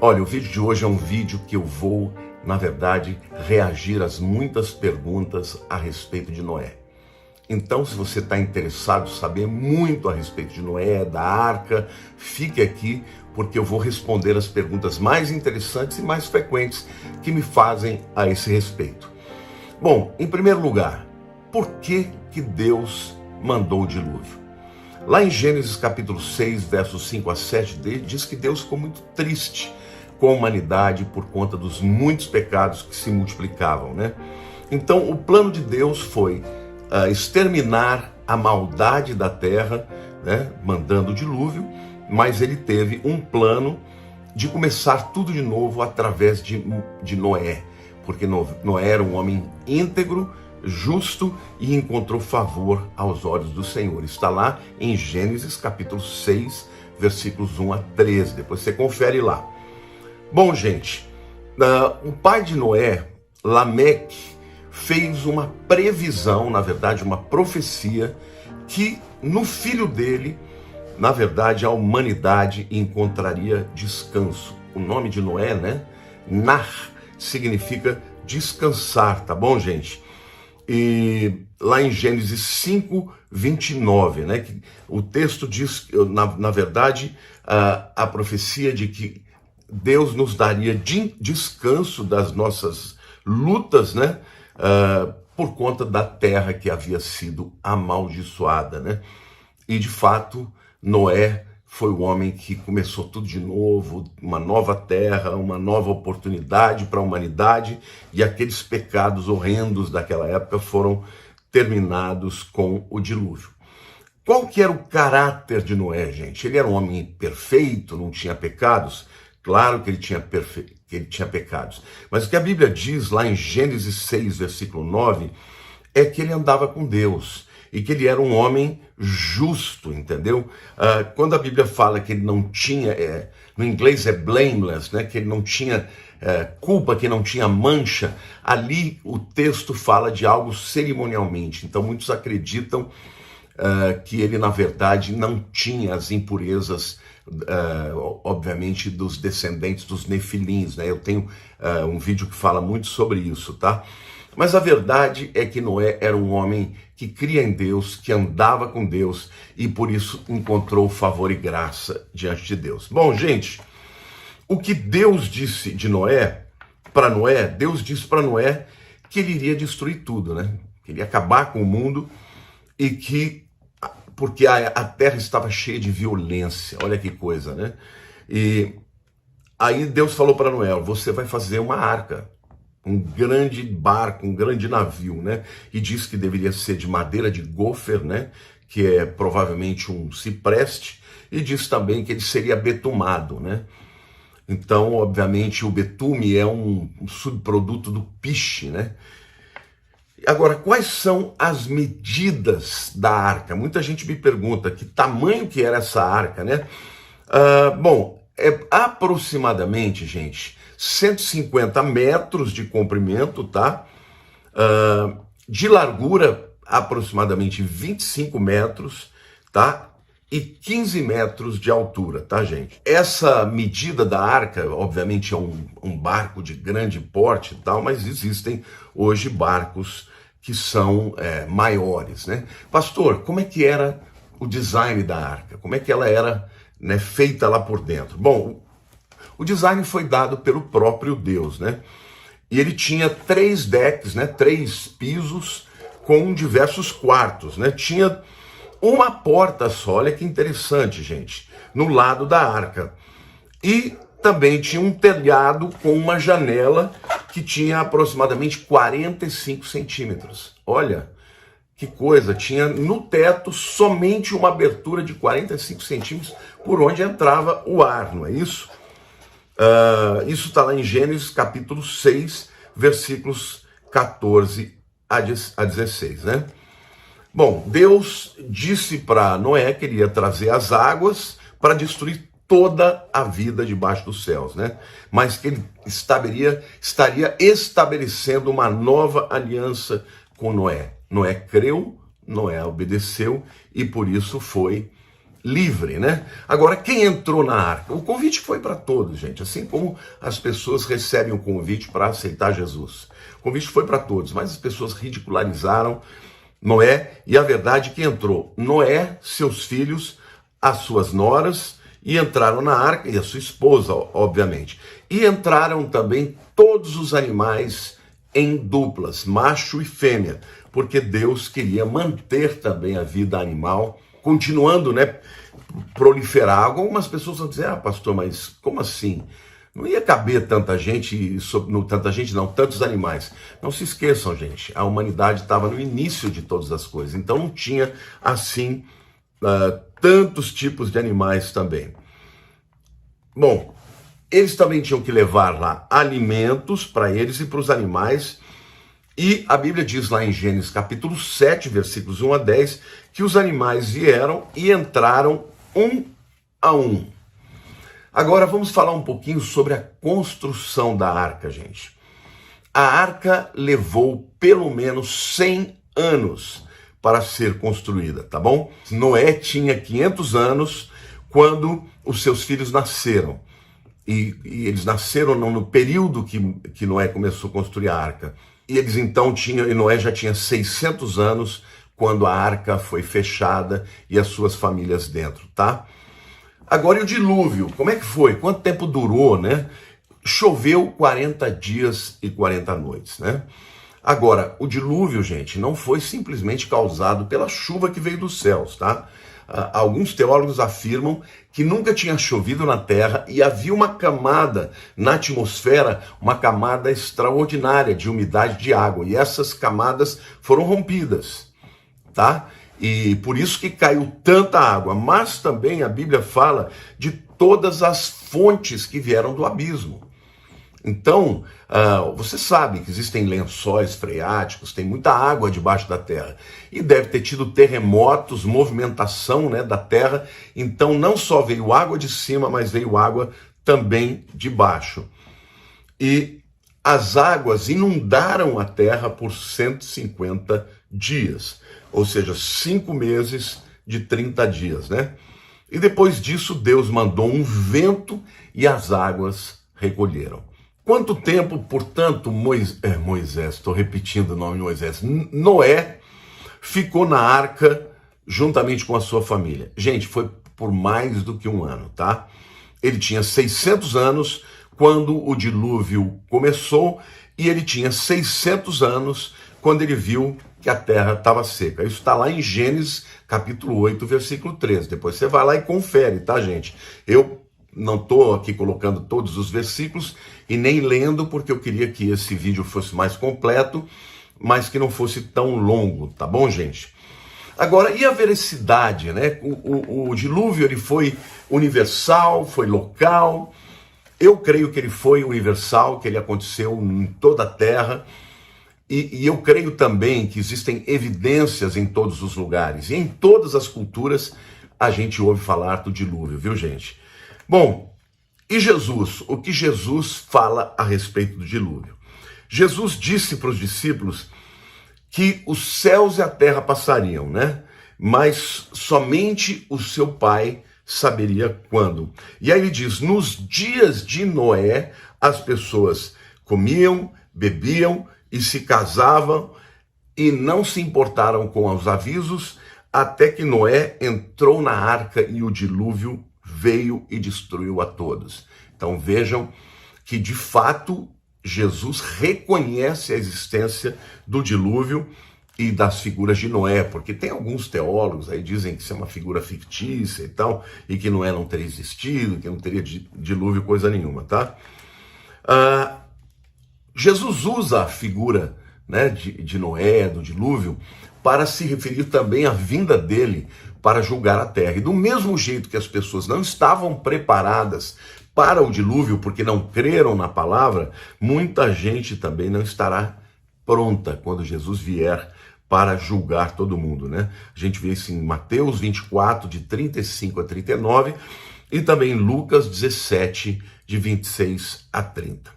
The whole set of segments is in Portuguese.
Olha, o vídeo de hoje é um vídeo que eu vou, na verdade, reagir às muitas perguntas a respeito de Noé. Então, se você está interessado em saber muito a respeito de Noé, da arca, fique aqui, porque eu vou responder as perguntas mais interessantes e mais frequentes que me fazem a esse respeito. Bom, em primeiro lugar, por que Deus mandou o dilúvio? Lá em Gênesis capítulo 6, versos 5 a 7, diz que Deus ficou muito triste com a humanidade por conta dos muitos pecados que se multiplicavam, né? Então, o plano de Deus foi exterminar a maldade da terra, né, mandando o dilúvio, mas ele teve um plano de começar tudo de novo através de Noé, porque Noé era um homem íntegro, justo e encontrou favor aos olhos do Senhor. Está lá em Gênesis capítulo 6, versículos 1 a 13. Depois você confere lá. Bom, gente, o pai de Noé, Lameque, fez uma previsão, na verdade, uma profecia, que no filho dele, na verdade, a humanidade encontraria descanso. O nome de Noé, né? Nar, significa descansar, tá bom, gente? E lá em Gênesis 5, 29, né? Que o texto diz, na verdade, a profecia de que Deus nos daria descanso das nossas lutas, né? Por conta da terra que havia sido amaldiçoada, né? E de fato, Noé foi o homem que começou tudo de novo, uma nova terra, uma nova oportunidade para a humanidade, e aqueles pecados horrendos daquela época foram terminados com o dilúvio. Qual que era o caráter de Noé, gente? Ele era um homem perfeito, não tinha pecados? Claro que ele tinha pecados. Mas o que a Bíblia diz lá em Gênesis 6, versículo 9, é que ele andava com Deus e que ele era um homem justo, entendeu? Quando a Bíblia fala que ele não tinha, no inglês é blameless, né? Que ele não tinha culpa, que não tinha mancha, ali o texto fala de algo cerimonialmente. Então muitos acreditam que ele, na verdade, não tinha as impurezas, obviamente, dos descendentes dos nefilins, né? Eu tenho um vídeo que fala muito sobre isso, tá? Mas a verdade é que Noé era um homem que cria em Deus, que andava com Deus e por isso encontrou favor e graça diante de Deus. Bom, gente, o que Deus disse de Noé, para Noé, Deus disse para Noé que ele iria destruir tudo, né? Que ele ia acabar com o mundo e que, porque a terra estava cheia de violência, olha que coisa, né? E aí Deus falou para Noé: você vai fazer uma arca, um grande barco, um grande navio, né? E disse que deveria ser de madeira de gofer, né? Que é provavelmente um cipreste, e disse também que ele seria betumado, né? Então, obviamente, o betume é um subproduto do piche, né? Agora, quais são as medidas da arca? Muita gente me pergunta que tamanho que era essa arca, né? Bom, é aproximadamente, gente, 150 metros de comprimento, tá? De largura, aproximadamente 25 metros, tá? E 15 metros de altura, tá, gente? Essa medida da arca, obviamente, é um barco de grande porte e tal, mas existem hoje barcos que são maiores, né? Pastor, como é que era o design da arca? Como é que ela era, né, feita lá por dentro? Bom, o design foi dado pelo próprio Deus, né? E ele tinha 3 decks, né? 3 pisos com diversos quartos, né? Tinha uma porta só, olha que interessante, gente, no lado da arca. E também tinha um telhado com uma janela que tinha aproximadamente 45 centímetros. Olha que coisa, tinha no teto somente uma abertura de 45 centímetros por onde entrava o ar, não é isso? Isso está lá em Gênesis capítulo 6, versículos 14 a 16, né? Bom, Deus disse para Noé que ele ia trazer as águas para destruir toda a vida debaixo dos céus, né? Mas que ele estaria estabelecendo uma nova aliança com Noé. Noé creu, Noé obedeceu e por isso foi livre, né? Agora, quem entrou na arca? O convite foi para todos, gente, assim como as pessoas recebem o convite para aceitar Jesus. O convite foi para todos, mas as pessoas ridicularizaram Noé, e a verdade é que entrou Noé, seus filhos, as suas noras, e entraram na arca, e a sua esposa, obviamente. E entraram também todos os animais em duplas, macho e fêmea, porque Deus queria manter também a vida animal, continuando, né, proliferar. Algumas pessoas vão dizer, pastor, mas como assim? Não ia caber tanta gente, tantos animais. Não se esqueçam, gente, a humanidade estava no início de todas as coisas, então não tinha, assim, tantos tipos de animais também. Bom, eles também tinham que levar lá alimentos para eles e para os animais, e a Bíblia diz lá em Gênesis capítulo 7, versículos 1 a 10, que os animais vieram e entraram um a um. Agora vamos falar um pouquinho sobre a construção da arca, gente. A arca levou pelo menos 100 anos para ser construída, tá bom? Noé tinha 500 anos quando os seus filhos nasceram. E eles nasceram no período que Noé começou a construir a arca. E eles então e Noé já tinha 600 anos quando a arca foi fechada e as suas famílias dentro, tá? Agora, e o dilúvio? Como é que foi? Quanto tempo durou, né? Choveu 40 dias e 40 noites, né? Agora, o dilúvio, gente, não foi simplesmente causado pela chuva que veio dos céus, tá? Alguns teólogos afirmam que nunca tinha chovido na terra e havia uma camada na atmosfera, uma camada extraordinária de umidade de água, e essas camadas foram rompidas, tá? E por isso que caiu tanta água, mas também a Bíblia fala de todas as fontes que vieram do abismo. Então, você sabe que existem lençóis freáticos, tem muita água debaixo da terra. E deve ter tido terremotos, movimentação, né, da terra. Então, não só veio água de cima, mas veio água também de baixo. E as águas inundaram a terra por 150 dias. Ou seja, 5 meses de 30 dias, né? E depois disso, Deus mandou um vento e as águas recolheram. Quanto tempo, portanto, Moisés, estou repetindo o nome de Moisés, Noé ficou na arca juntamente com a sua família? Gente, foi por mais do que um ano, tá? Ele tinha 600 anos quando o dilúvio começou e ele tinha 600 anos quando ele viu que a terra estava seca. Isso está lá em Gênesis capítulo 8, versículo 13. Depois você vai lá e confere, tá, gente? Eu não estou aqui colocando todos os versículos e nem lendo, porque eu queria que esse vídeo fosse mais completo, mas que não fosse tão longo, tá bom, gente? Agora, e a veracidade, né? O dilúvio, ele foi universal, foi local. Eu creio que ele foi universal, que ele aconteceu em toda a terra. E eu creio também que existem evidências em todos os lugares. E em todas as culturas a gente ouve falar do dilúvio, viu, gente? Bom, e Jesus? O que Jesus fala a respeito do dilúvio? Jesus disse para os discípulos que os céus e a terra passariam, né? Mas somente o seu Pai saberia quando. E aí ele diz, nos dias de Noé, as pessoas comiam, bebiam e se casavam e não se importaram com os avisos, até que Noé entrou na arca e o dilúvio veio e destruiu a todos. Então vejam que de fato Jesus reconhece a existência do dilúvio e das figuras de Noé, porque tem alguns teólogos aí dizem que isso é uma figura fictícia e tal, e que Noé não teria existido, que não teria dilúvio coisa nenhuma, tá? Jesus usa a figura, né, de Noé, do dilúvio, para se referir também à vinda dele para julgar a terra. E do mesmo jeito que as pessoas não estavam preparadas para o dilúvio, porque não creram na palavra, muita gente também não estará pronta quando Jesus vier para julgar todo mundo, né? A gente vê isso em Mateus 24, de 35 a 39, e também em Lucas 17, de 26 a 30.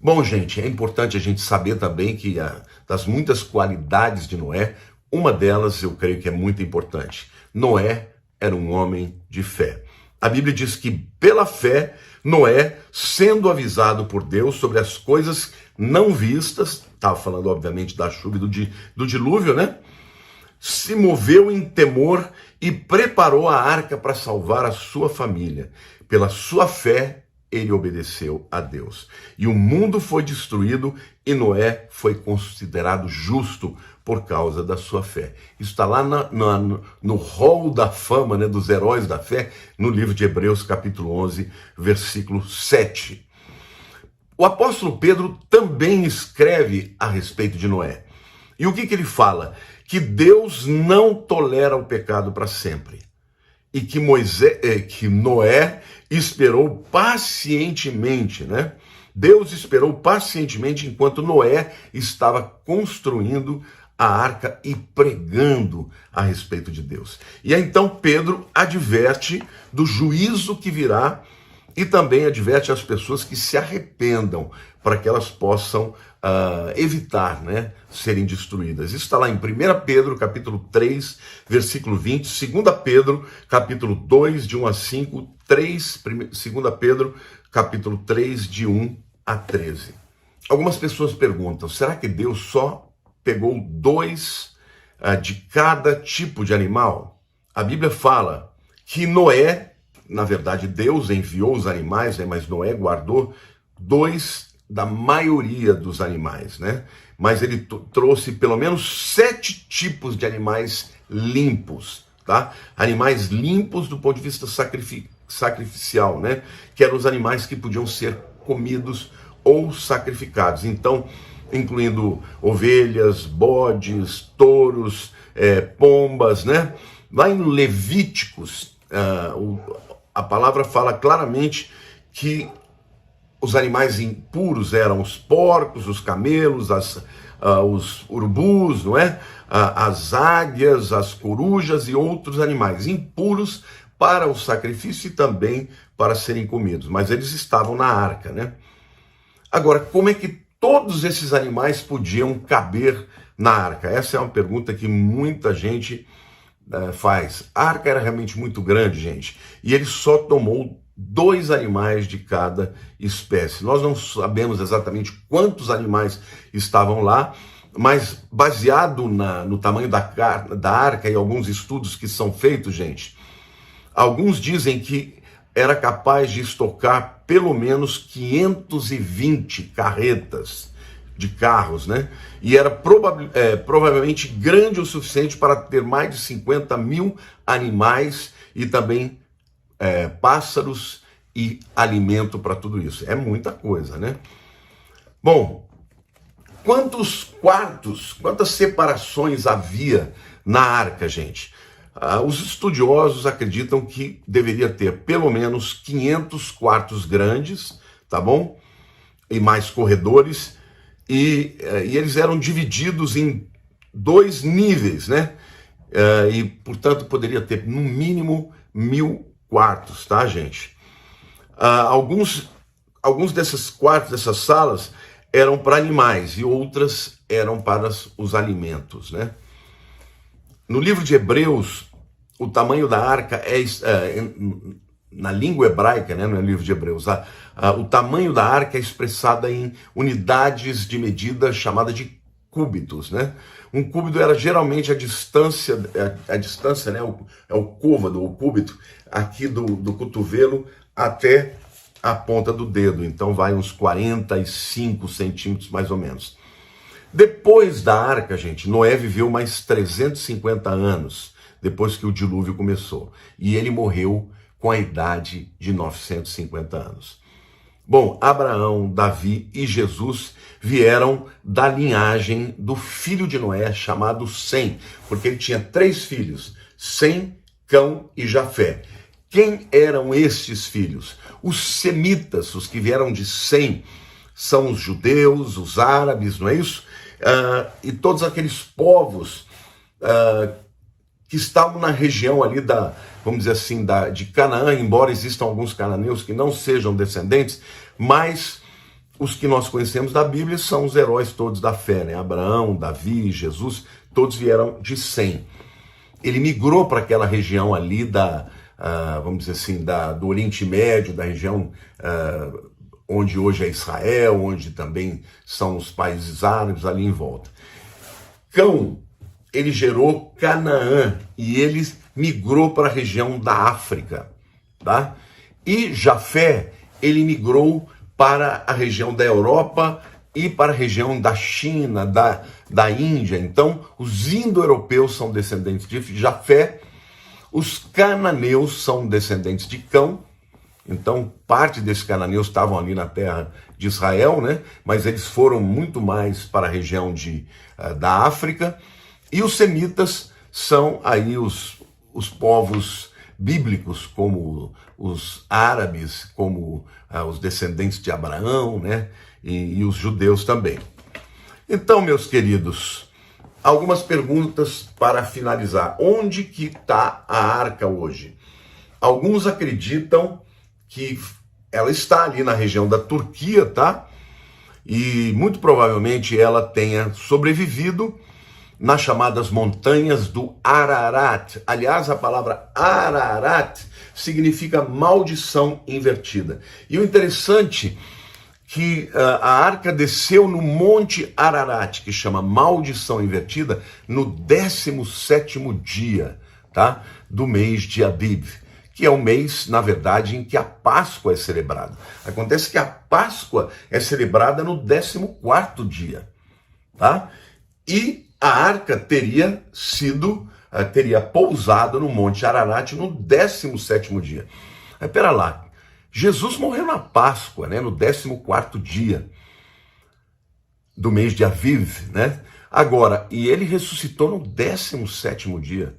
Bom, gente, é importante a gente saber também que das muitas qualidades de Noé, uma delas eu creio que é muito importante. Noé era um homem de fé. A Bíblia diz que pela fé, Noé, sendo avisado por Deus sobre as coisas não vistas, estava falando obviamente da chuva e do dilúvio, né? Se moveu em temor e preparou a arca para salvar a sua família. Pela sua fé, ele obedeceu a Deus. E o mundo foi destruído e Noé foi considerado justo por causa da sua fé. Isso está lá no hall da fama, né, dos heróis da fé, no livro de Hebreus, capítulo 11, versículo 7. O apóstolo Pedro também escreve a respeito de Noé. E o que ele fala? Que Deus não tolera o pecado para sempre. E que Noé esperou pacientemente, né? Deus esperou pacientemente enquanto Noé estava construindo a arca e pregando a respeito de Deus. E aí, então Pedro adverte do juízo que virá e também adverte as pessoas que se arrependam para que elas possam evitar, né, serem destruídas. Isso está lá em 1 Pedro, capítulo 3, versículo 20, 2 Pedro, capítulo 2, de 1 a 5, 2 Pedro, capítulo 3, de 1 a 13. Algumas pessoas perguntam, será que Deus só pegou 2 de cada tipo de animal? A Bíblia fala que Noé, na verdade Deus enviou os animais, né, mas Noé guardou 2 da maioria dos animais, né? Mas ele trouxe pelo menos 7 tipos de animais limpos, tá? Animais limpos do ponto de vista sacrificial, né? Que eram os animais que podiam ser comidos ou sacrificados. Então, incluindo ovelhas, bodes, touros, pombas, né? Lá em Levíticos, a palavra fala claramente que os animais impuros eram os porcos, os camelos, os urubus, não é? As águias, as corujas e outros animais impuros para o sacrifício e também para serem comidos. Mas eles estavam na arca, né? Agora, como é que todos esses animais podiam caber na arca? Essa é uma pergunta que muita gente faz. A arca era realmente muito grande, gente, e ele só tomou 2 animais de cada espécie. Nós não sabemos exatamente quantos animais estavam lá, mas baseado no tamanho da arca e alguns estudos que são feitos, gente, alguns dizem que era capaz de estocar pelo menos 520 carretas de carros, né? E era provavelmente grande o suficiente para ter mais de 50 mil animais e também pássaros e alimento para tudo isso. É muita coisa, né? Bom, quantos quartos, quantas separações havia na arca, gente? Os estudiosos acreditam que deveria ter pelo menos 500 quartos grandes, tá bom? E mais corredores, e eles eram divididos em 2 níveis, né? E, portanto, poderia ter no mínimo 1000 quartos, tá, gente? Alguns desses quartos, dessas salas, eram para animais e outras eram para os alimentos, né? No livro de Hebreus, o tamanho da arca na língua hebraica, né, no livro de Hebreus, o tamanho da arca é expressada em unidades de medida chamada de cúbitos, né? Um cúbito era geralmente a distância, né, é o côvado, o cúbito, aqui do cotovelo até a ponta do dedo. Então vai uns 45 centímetros mais ou menos. Depois da arca, gente, Noé viveu mais 350 anos depois que o dilúvio começou. E ele morreu com a idade de 950 anos. Bom, Abraão, Davi e Jesus vieram da linhagem do filho de Noé, chamado Sem, porque ele tinha 3 filhos, Sem, Cão e Jafé. Quem eram estes filhos? Os semitas, os que vieram de Sem, são os judeus, os árabes, não é isso? E todos aqueles povos que estavam na região ali vamos dizer assim, de Canaã, embora existam alguns cananeus que não sejam descendentes, mas os que nós conhecemos da Bíblia são os heróis todos da fé, né? Abraão, Davi, Jesus, todos vieram de Sem. ele migrou para aquela região ali vamos dizer assim, do Oriente Médio, da região onde hoje é Israel, onde também são os países árabes ali em volta. Cão, ele gerou Canaã e ele migrou para a região da África, tá? E Jafé, ele migrou para a região da Europa e para a região da China, da Índia. Então, os indo-europeus são descendentes de Jafé, os cananeus são descendentes de Cão. Então, parte desses cananeus estavam ali na terra de Israel, né? Mas eles foram muito mais para a região da África. E os semitas são aí os povos bíblicos, como os árabes, como os descendentes de Abraão, né? E os judeus também. Então, meus queridos, algumas perguntas para finalizar. Onde que está a arca hoje? Alguns acreditam que ela está ali na região da Turquia, tá? E muito provavelmente ela tenha sobrevivido nas chamadas montanhas do Ararat. Aliás, a palavra Ararat significa maldição invertida. E o interessante que a arca desceu no Monte Ararat, que chama maldição invertida, no 17º dia, tá? Do mês de Abib, que é o mês, na verdade, em que a Páscoa é celebrada. Acontece que a Páscoa é celebrada no 14º dia, tá? E a arca teria pousado no Monte Ararat no 17º dia. Mas pera lá, Jesus morreu na Páscoa, né, no 14º dia do mês de Aviv, né? Agora, e ele ressuscitou no 17º dia.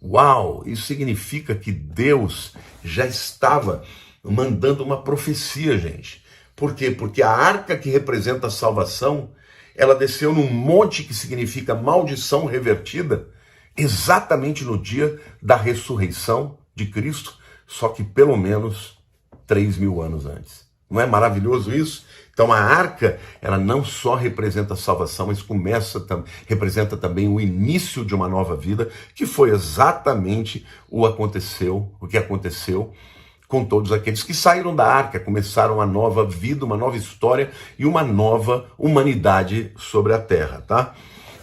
Uau, isso significa que Deus já estava mandando uma profecia, gente. Por quê? Porque a arca que representa a salvação, ela desceu num monte que significa maldição revertida, exatamente no dia da ressurreição de Cristo, só que pelo menos 3.000 anos antes. Não é maravilhoso isso? Então a arca, ela não só representa a salvação, mas representa também o início de uma nova vida, que foi exatamente o que aconteceu com todos aqueles que saíram da arca, começaram uma nova vida, uma nova história e uma nova humanidade sobre a terra, tá?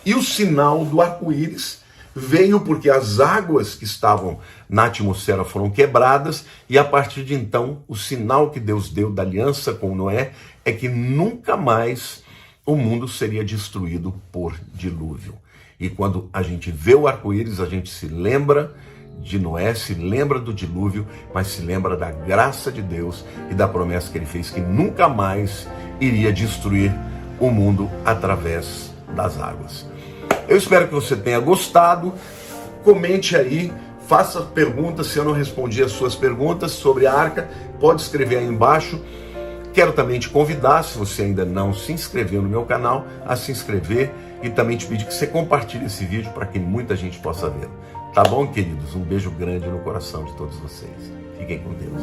E o sinal do arco-íris veio porque as águas que estavam na atmosfera foram quebradas, e a partir de então, o sinal que Deus deu da aliança com Noé é que nunca mais o mundo seria destruído por dilúvio. E quando a gente vê o arco-íris, a gente se lembra de Noé, se lembra do dilúvio, mas se lembra da graça de Deus e da promessa que ele fez, que nunca mais iria destruir o mundo através das águas. Eu espero que você tenha gostado. Comente aí, faça perguntas. Se eu não respondi as suas perguntas sobre a arca, pode escrever aí embaixo. Quero também te convidar, se você ainda não se inscreveu no meu canal, a se inscrever, e também te pedir que você compartilhe esse vídeo para que muita gente possa ver. Tá bom, queridos? Um beijo grande no coração de todos vocês. Fiquem com Deus.